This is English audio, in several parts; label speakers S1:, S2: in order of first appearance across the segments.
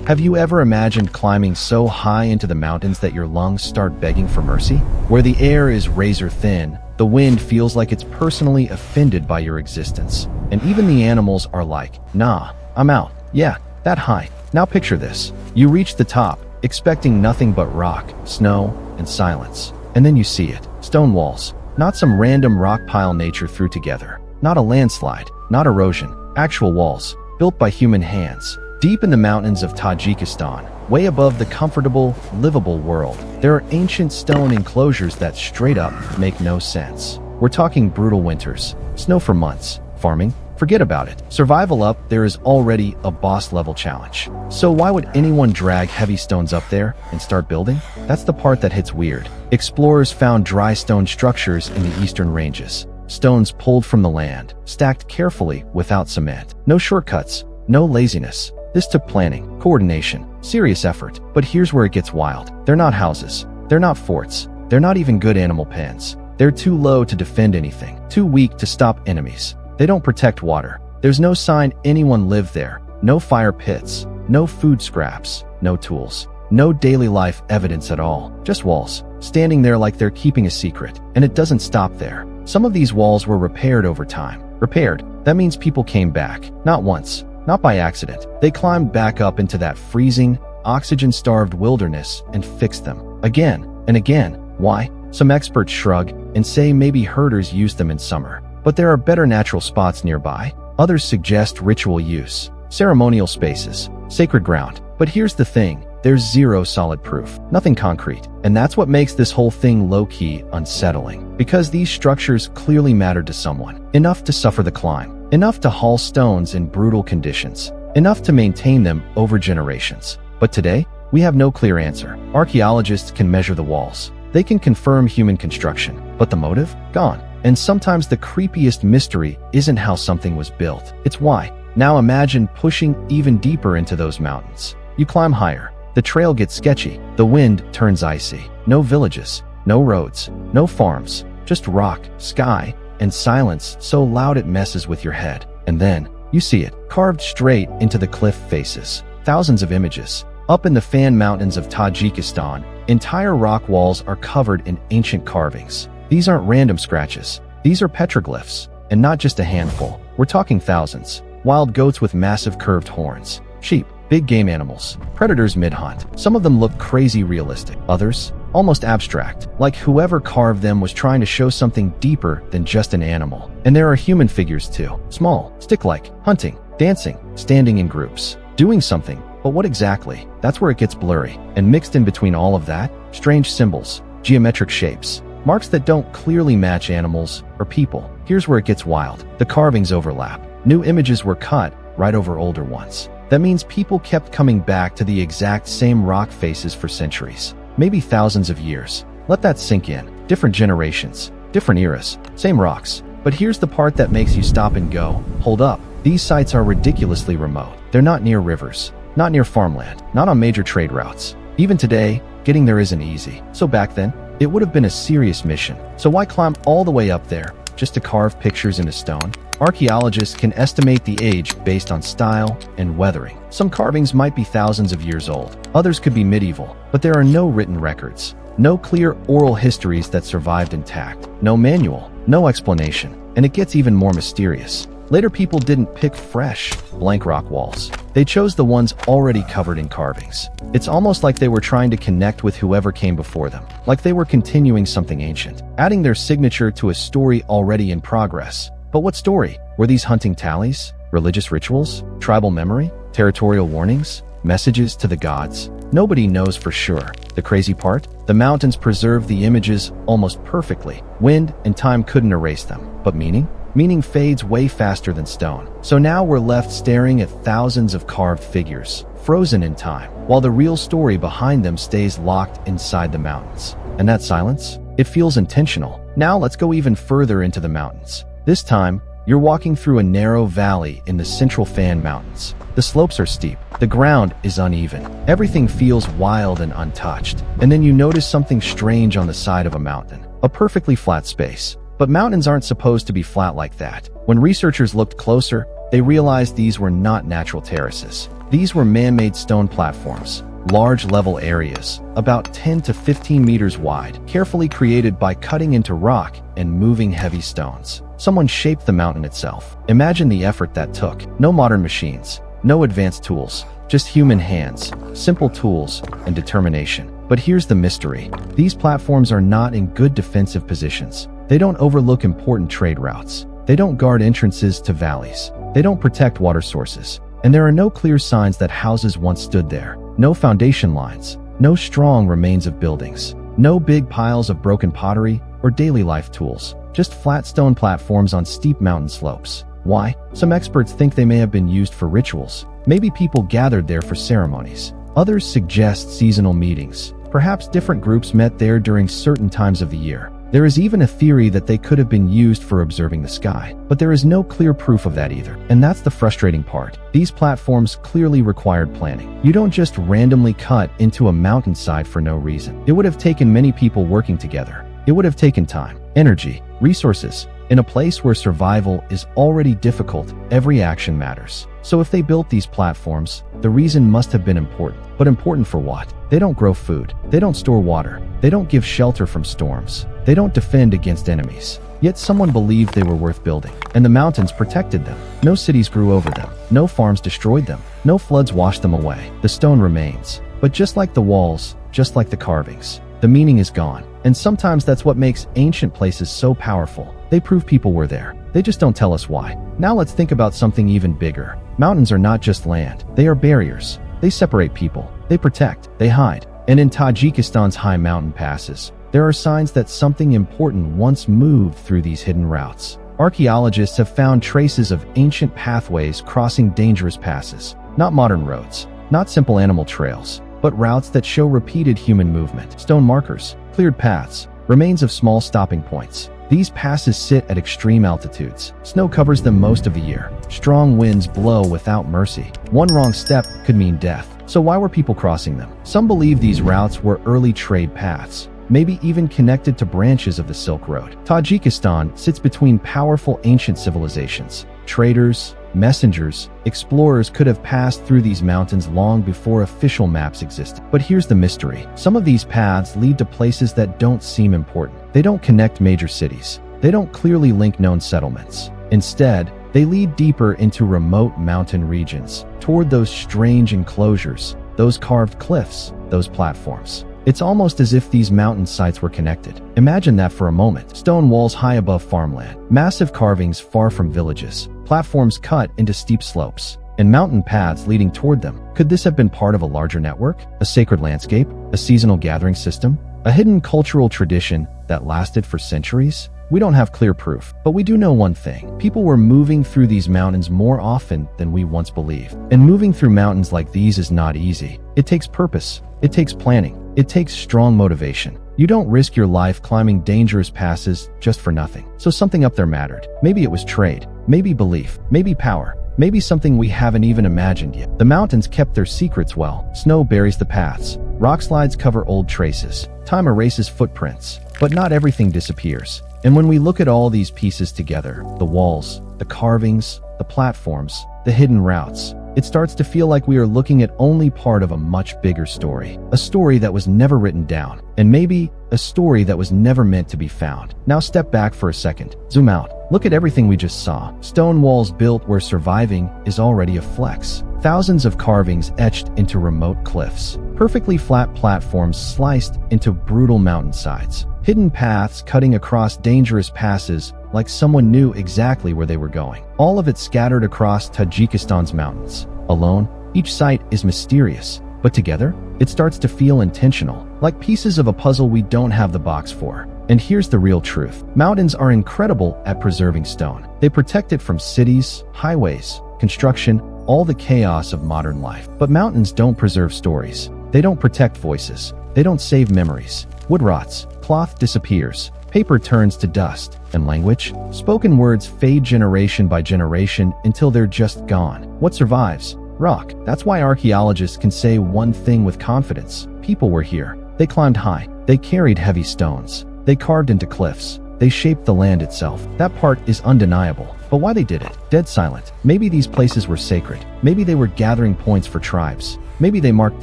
S1: Have you ever imagined climbing so high into the mountains that your lungs start begging for mercy? Where the air is razor thin, the wind feels like it's personally offended by your existence. And even the animals are like, nah, I'm out. Yeah, that high. Now picture this. You reach the top, expecting nothing but rock, snow, and silence. And then you see it. Stone walls. Not some random rock pile nature threw together. Not a landslide. Not erosion. Actual walls. Built by human hands. Deep in the mountains of Tajikistan, way above the comfortable, livable world, there are ancient stone enclosures that straight up make no sense. We're talking brutal winters, snow for months, farming, forget about it. Survival up there is already a boss-level challenge. So why would anyone drag heavy stones up there and start building? That's the part that hits weird. Explorers found dry stone structures in the eastern ranges. Stones pulled from the land, stacked carefully without cement. No shortcuts, no laziness. This took planning, coordination, serious effort. But here's where it gets wild. They're not houses. They're not forts. They're not even good animal pens. They're too low to defend anything, too weak to stop enemies. They don't protect water. There's no sign anyone lived there. No fire pits, no food scraps, no tools, no daily life evidence at all. Just walls, standing there like they're keeping a secret. And it doesn't stop there. Some of these walls were repaired over time. Repaired, that means people came back. Not once, not by accident. They climbed back up into that freezing, oxygen-starved wilderness and fixed them. Again and again. Why? Some experts shrug and say maybe herders used them in summer. But there are better natural spots nearby. Others suggest ritual use, ceremonial spaces, sacred ground. But here's the thing. There's zero solid proof, nothing concrete. And that's what makes this whole thing low-key unsettling. Because these structures clearly mattered to someone. Enough to suffer the climb. Enough to haul stones in brutal conditions. Enough to maintain them over generations. But today, we have no clear answer. Archaeologists can measure the walls. They can confirm human construction. But the motive? Gone. And sometimes the creepiest mystery isn't how something was built. It's why. Now imagine pushing even deeper into those mountains. You climb higher. The trail gets sketchy. The wind turns icy. No villages, no roads, no farms, just rock, sky, and silence so loud it messes with your head. And then, you see it, carved straight into the cliff faces. Thousands of images. Up in the Fan Mountains of Tajikistan, entire rock walls are covered in ancient carvings. These aren't random scratches. These are petroglyphs. And not just a handful. We're talking thousands. Wild goats with massive curved horns. Sheep. Big game animals, predators mid-hunt. Some of them look crazy realistic. Others, almost abstract, like whoever carved them was trying to show something deeper than just an animal. And there are human figures too. Small, stick-like, hunting, dancing, standing in groups, doing something. But what exactly? That's where it gets blurry. And mixed in between all of that, strange symbols, geometric shapes, marks that don't clearly match animals or people. Here's where it gets wild. The carvings overlap. New images were cut right over older ones. That means people kept coming back to the exact same rock faces for centuries, maybe thousands of years. Let that sink in. Different generations, different eras, same rocks. But here's the part that makes you stop and go, hold up. These sites are ridiculously remote. They're not near rivers, not near farmland, not on major trade routes. Even today, getting there isn't easy. So back then, it would have been a serious mission. So why climb all the way up there just to carve pictures into stone? Archaeologists can estimate the age based on style and weathering. Some carvings might be thousands of years old. Others could be medieval. But there are no written records. No clear oral histories that survived intact. No manual. No explanation. And it gets even more mysterious. Later people didn't pick fresh, blank rock walls. They chose the ones already covered in carvings. It's almost like they were trying to connect with whoever came before them. Like they were continuing something ancient. Adding their signature to a story already in progress. But what story? Were these hunting tallies? Religious rituals? Tribal memory? Territorial warnings? Messages to the gods? Nobody knows for sure. The crazy part? The mountains preserve the images almost perfectly. Wind and time couldn't erase them. But meaning? Meaning fades way faster than stone. So now we're left staring at thousands of carved figures, frozen in time, while the real story behind them stays locked inside the mountains. And that silence? It feels intentional. Now let's go even further into the mountains. This time, you're walking through a narrow valley in the central Fan Mountains. The slopes are steep. The ground is uneven. Everything feels wild and untouched. And then you notice something strange on the side of a mountain. A perfectly flat space. But mountains aren't supposed to be flat like that. When researchers looked closer, they realized these were not natural terraces. These were man-made stone platforms, large level areas, about 10 to 15 meters wide, carefully created by cutting into rock and moving heavy stones. Someone shaped the mountain itself. Imagine the effort that took. No modern machines, no advanced tools, just human hands, simple tools, and determination. But here's the mystery. These platforms are not in good defensive positions. They don't overlook important trade routes. They don't guard entrances to valleys. They don't protect water sources. And there are no clear signs that houses once stood there. No foundation lines. No strong remains of buildings. No big piles of broken pottery or daily life tools. Just flat stone platforms on steep mountain slopes. Why? Some experts think they may have been used for rituals. Maybe people gathered there for ceremonies. Others suggest seasonal meetings. Perhaps different groups met there during certain times of the year. There is even a theory that they could have been used for observing the sky, but there is no clear proof of that either. And that's the frustrating part. These platforms clearly required planning. You don't just randomly cut into a mountainside for no reason. It would have taken many people working together. It would have taken time, energy, resources. In a place where survival is already difficult, every action matters. So if they built these platforms, the reason must have been important. But important for what? They don't grow food. They don't store water. They don't give shelter from storms. They don't defend against enemies. Yet someone believed they were worth building. And the mountains protected them. No cities grew over them. No farms destroyed them. No floods washed them away. The stone remains. But just like the walls, just like the carvings, the meaning is gone. And sometimes that's what makes ancient places so powerful. They prove people were there. They just don't tell us why. Now let's think about something even bigger. Mountains are not just land. They are barriers. They separate people. They protect. They hide. And in Tajikistan's high mountain passes, there are signs that something important once moved through these hidden routes. Archaeologists have found traces of ancient pathways crossing dangerous passes. Not modern roads. Not simple animal trails. But routes that show repeated human movement. Stone markers, cleared paths, remains of small stopping points. These passes sit at extreme altitudes. Snow covers them most of the year. Strong winds blow without mercy. One wrong step could mean death. So why were people crossing them? Some believe these routes were early trade paths, maybe even connected to branches of the Silk Road. Tajikistan sits between powerful ancient civilizations. Traders, messengers, explorers could have passed through these mountains long before official maps existed. But here's the mystery. Some of these paths lead to places that don't seem important. They don't connect major cities. They don't clearly link known settlements. Instead, they lead deeper into remote mountain regions, toward those strange enclosures, those carved cliffs, those platforms. It's almost as if these mountain sites were connected. Imagine that for a moment. Stone walls high above farmland, massive carvings far from villages, platforms cut into steep slopes, and mountain paths leading toward them. Could this have been part of a larger network? A sacred landscape? A seasonal gathering system? A hidden cultural tradition that lasted for centuries? We don't have clear proof, but we do know one thing. People were moving through these mountains more often than we once believed. And moving through mountains like these is not easy. It takes purpose. It takes planning. It takes strong motivation. You don't risk your life climbing dangerous passes just for nothing. So something up there mattered. Maybe it was trade, maybe belief, maybe power, maybe something we haven't even imagined yet. The mountains kept their secrets well. Snow buries the paths. Rock slides cover old traces. Time erases footprints. But not everything disappears. And when we look at all these pieces together, the walls, the carvings, the platforms, the hidden routes, it starts to feel like we are looking at only part of a much bigger story. A story that was never written down. And maybe a story that was never meant to be found. Now step back for a second. Zoom out. Look at everything we just saw. Stone walls built where surviving is already a flex. Thousands of carvings etched into remote cliffs. Perfectly flat platforms sliced into brutal mountainsides. Hidden paths cutting across dangerous passes like someone knew exactly where they were going. All of it scattered across Tajikistan's mountains. Alone, each site is mysterious, but together, it starts to feel intentional, like pieces of a puzzle we don't have the box for. And here's the real truth. Mountains are incredible at preserving stone. They protect it from cities, highways, construction, all the chaos of modern life. But mountains don't preserve stories. They don't protect voices. They don't save memories. Wood rots, cloth disappears, paper turns to dust, and language, spoken words fade generation by generation until they're just gone. What survives? Rock. That's why archaeologists can say one thing with confidence. People were here. They climbed high. They carried heavy stones. They carved into cliffs. They shaped the land itself. That part is undeniable. But why they did it? Dead silent. Maybe these places were sacred. Maybe they were gathering points for tribes. Maybe they marked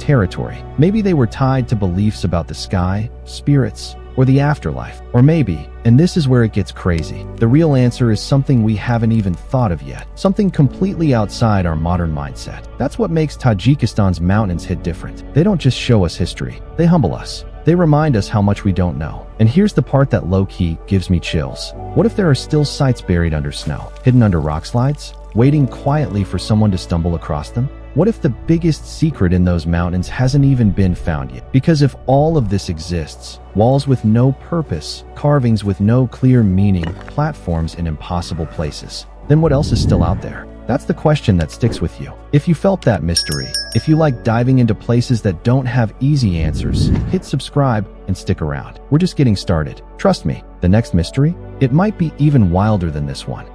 S1: territory. Maybe they were tied to beliefs about the sky, spirits, or the afterlife. Or maybe, and this is where it gets crazy, the real answer is something we haven't even thought of yet. Something completely outside our modern mindset. That's what makes Tajikistan's mountains hit different. They don't just show us history. They humble us. They remind us how much we don't know. And here's the part that low-key gives me chills. What if there are still sites buried under snow, hidden under rock slides, waiting quietly for someone to stumble across them? What if the biggest secret in those mountains hasn't even been found yet? Because if all of this exists, walls with no purpose, carvings with no clear meaning, platforms in impossible places, then what else is still out there? That's the question that sticks with you. If you felt that mystery, if you like diving into places that don't have easy answers, hit subscribe and stick around. We're just getting started. Trust me, the next mystery, it might be even wilder than this one.